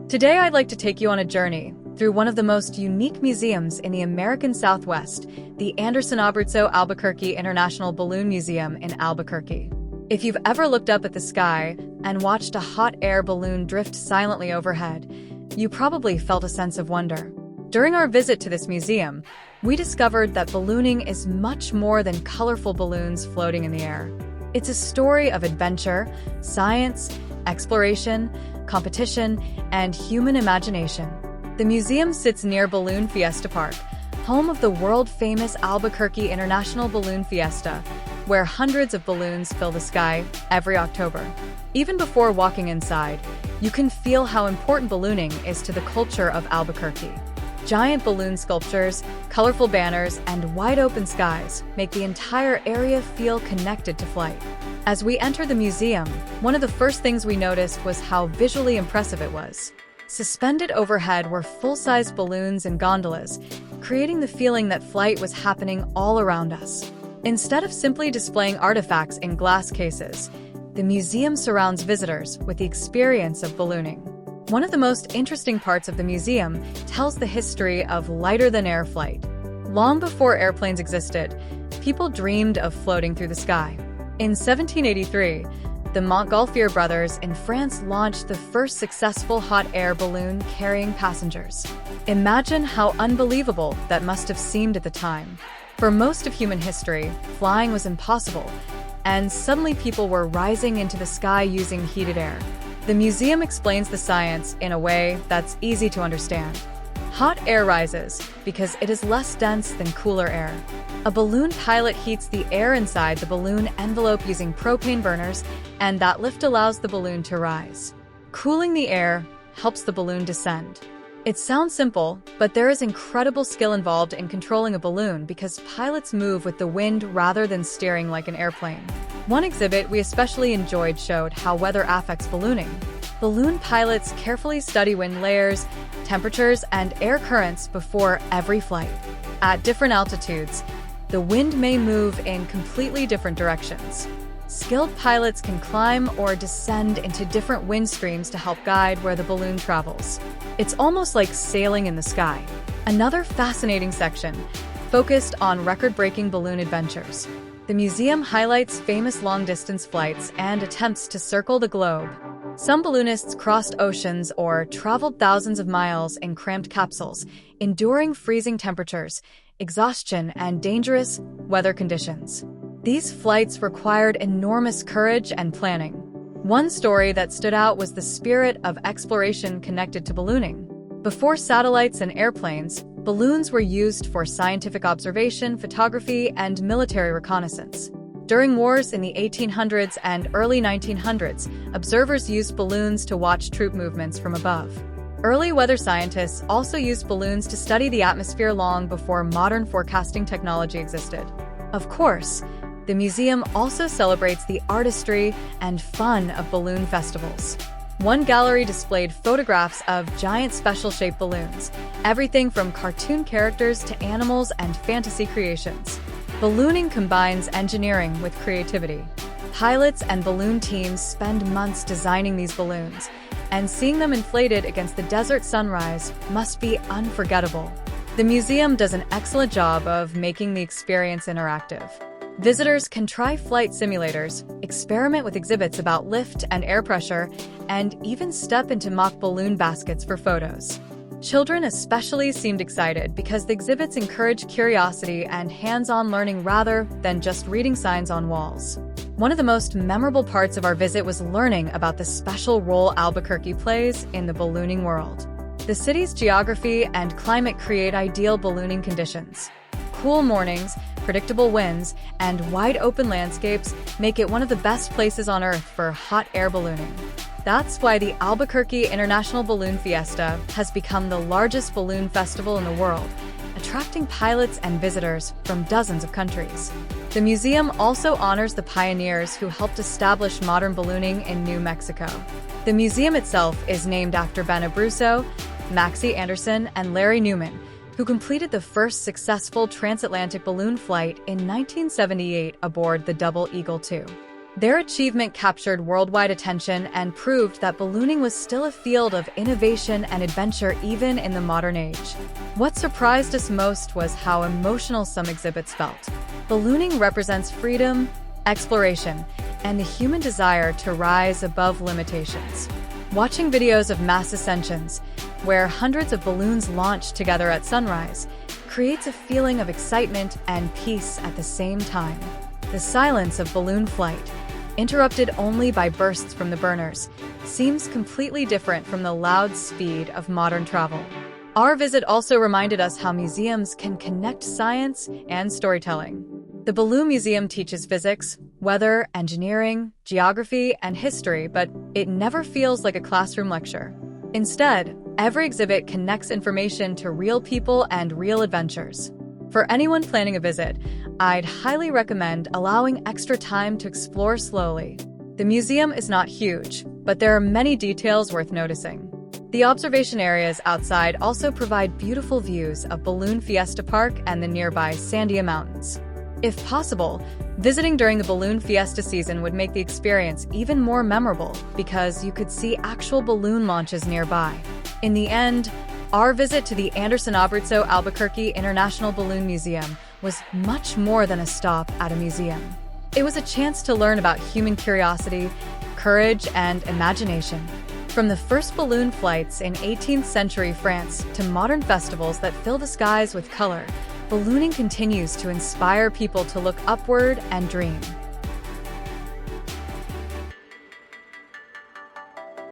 Today I'd like to take you on a journey through one of the most unique museums in the American Southwest, the Anderson Abruzzo Albuquerque International Balloon Museum in Albuquerque. If you've ever looked up at the sky and watched a hot air balloon drift silently overhead, you probably felt a sense of wonder. During our visit to this museum, we discovered that ballooning is much more than colorful balloons floating in the air. It's a story of adventure, science, exploration, competition, and human imagination. The museum sits near Balloon Fiesta Park, home of the world-famous Albuquerque International Balloon Fiesta, where hundreds of balloons fill the sky every October. Even before walking inside, you can feel how important ballooning is to the culture of Albuquerque. Giant balloon sculptures, colorful banners, and wide-open skies make the entire area feel connected to flight. As we entered the museum, one of the first things we noticed was how visually impressive it was. Suspended overhead were full-size balloons and gondolas, creating the feeling that flight was happening all around us. Instead of simply displaying artifacts in glass cases, the museum surrounds visitors with the experience of ballooning. One of the most interesting parts of the museum tells the history of lighter-than-air flight. Long before airplanes existed, people dreamed of floating through the sky. In 1783, the Montgolfier brothers in France launched the first successful hot air balloon carrying passengers. Imagine how unbelievable that must have seemed at the time. For most of human history, flying was impossible, and suddenly people were rising into the sky using heated air. The museum explains the science in a way that's easy to understand. Hot air rises because it is less dense than cooler air. A balloon pilot heats the air inside the balloon envelope using propane burners, and that lift allows the balloon to rise. Cooling the air helps the balloon descend. It sounds simple, but there is incredible skill involved in controlling a balloon because pilots move with the wind rather than steering like an airplane. One exhibit we especially enjoyed showed how weather affects ballooning. Balloon pilots carefully study wind layers, temperatures, and air currents before every flight. At different altitudes, the wind may move in completely different directions. Skilled pilots can climb or descend into different wind streams to help guide where the balloon travels. It's almost like sailing in the sky. Another fascinating section focused on record-breaking balloon adventures. The museum highlights famous long-distance flights and attempts to circle the globe. Some balloonists crossed oceans or traveled thousands of miles in cramped capsules, enduring freezing temperatures, exhaustion, and dangerous weather conditions. These flights required enormous courage and planning. One story that stood out was the spirit of exploration connected to ballooning. Before satellites and airplanes, balloons were used for scientific observation, photography, and military reconnaissance. During wars in the 1800s and early 1900s, observers used balloons to watch troop movements from above. Early weather scientists also used balloons to study the atmosphere long before modern forecasting technology existed. Of course, the museum also celebrates the artistry and fun of balloon festivals. One gallery displayed photographs of giant special-shaped balloons, everything from cartoon characters to animals and fantasy creations. Ballooning combines engineering with creativity. Pilots and balloon teams spend months designing these balloons, and seeing them inflated against the desert sunrise must be unforgettable. The museum does an excellent job of making the experience interactive. Visitors can try flight simulators, experiment with exhibits about lift and air pressure, and even step into mock balloon baskets for photos. Children especially seemed excited because the exhibits encourage curiosity and hands-on learning rather than just reading signs on walls. One of the most memorable parts of our visit was learning about the special role Albuquerque plays in the ballooning world. The city's geography and climate create ideal ballooning conditions. Cool mornings, predictable winds, and wide-open landscapes make it one of the best places on Earth for hot air ballooning. That's why the Albuquerque International Balloon Fiesta has become the largest balloon festival in the world, attracting pilots and visitors from dozens of countries. The museum also honors the pioneers who helped establish modern ballooning in New Mexico. The museum itself is named after Ben Abruzzo, Maxie Anderson, and Larry Newman, who completed the first successful transatlantic balloon flight in 1978 aboard the Double Eagle II. Their achievement captured worldwide attention and proved that ballooning was still a field of innovation and adventure even in the modern age. What surprised us most was how emotional some exhibits felt. Ballooning represents freedom, exploration, and the human desire to rise above limitations. Watching videos of mass ascensions, where hundreds of balloons launch together at sunrise, creates a feeling of excitement and peace at the same time. The silence of balloon flight, interrupted only by bursts from the burners, seems completely different from the loud speed of modern travel. Our visit also reminded us how museums can connect science and storytelling. The Balloon Museum teaches physics, weather, engineering, geography, and history, but it never feels like a classroom lecture. Instead, every exhibit connects information to real people and real adventures. For anyone planning a visit, I'd highly recommend allowing extra time to explore slowly. The museum is not huge, but there are many details worth noticing. The observation areas outside also provide beautiful views of Balloon Fiesta Park and the nearby Sandia Mountains. If possible, visiting during the Balloon Fiesta season would make the experience even more memorable because you could see actual balloon launches nearby. In the end, our visit to the Anderson Abruzzo Albuquerque International Balloon Museum was much more than a stop at a museum. It was a chance to learn about human curiosity, courage, and imagination. From the first balloon flights in 18th century France to modern festivals that fill the skies with color, ballooning continues to inspire people to look upward and dream.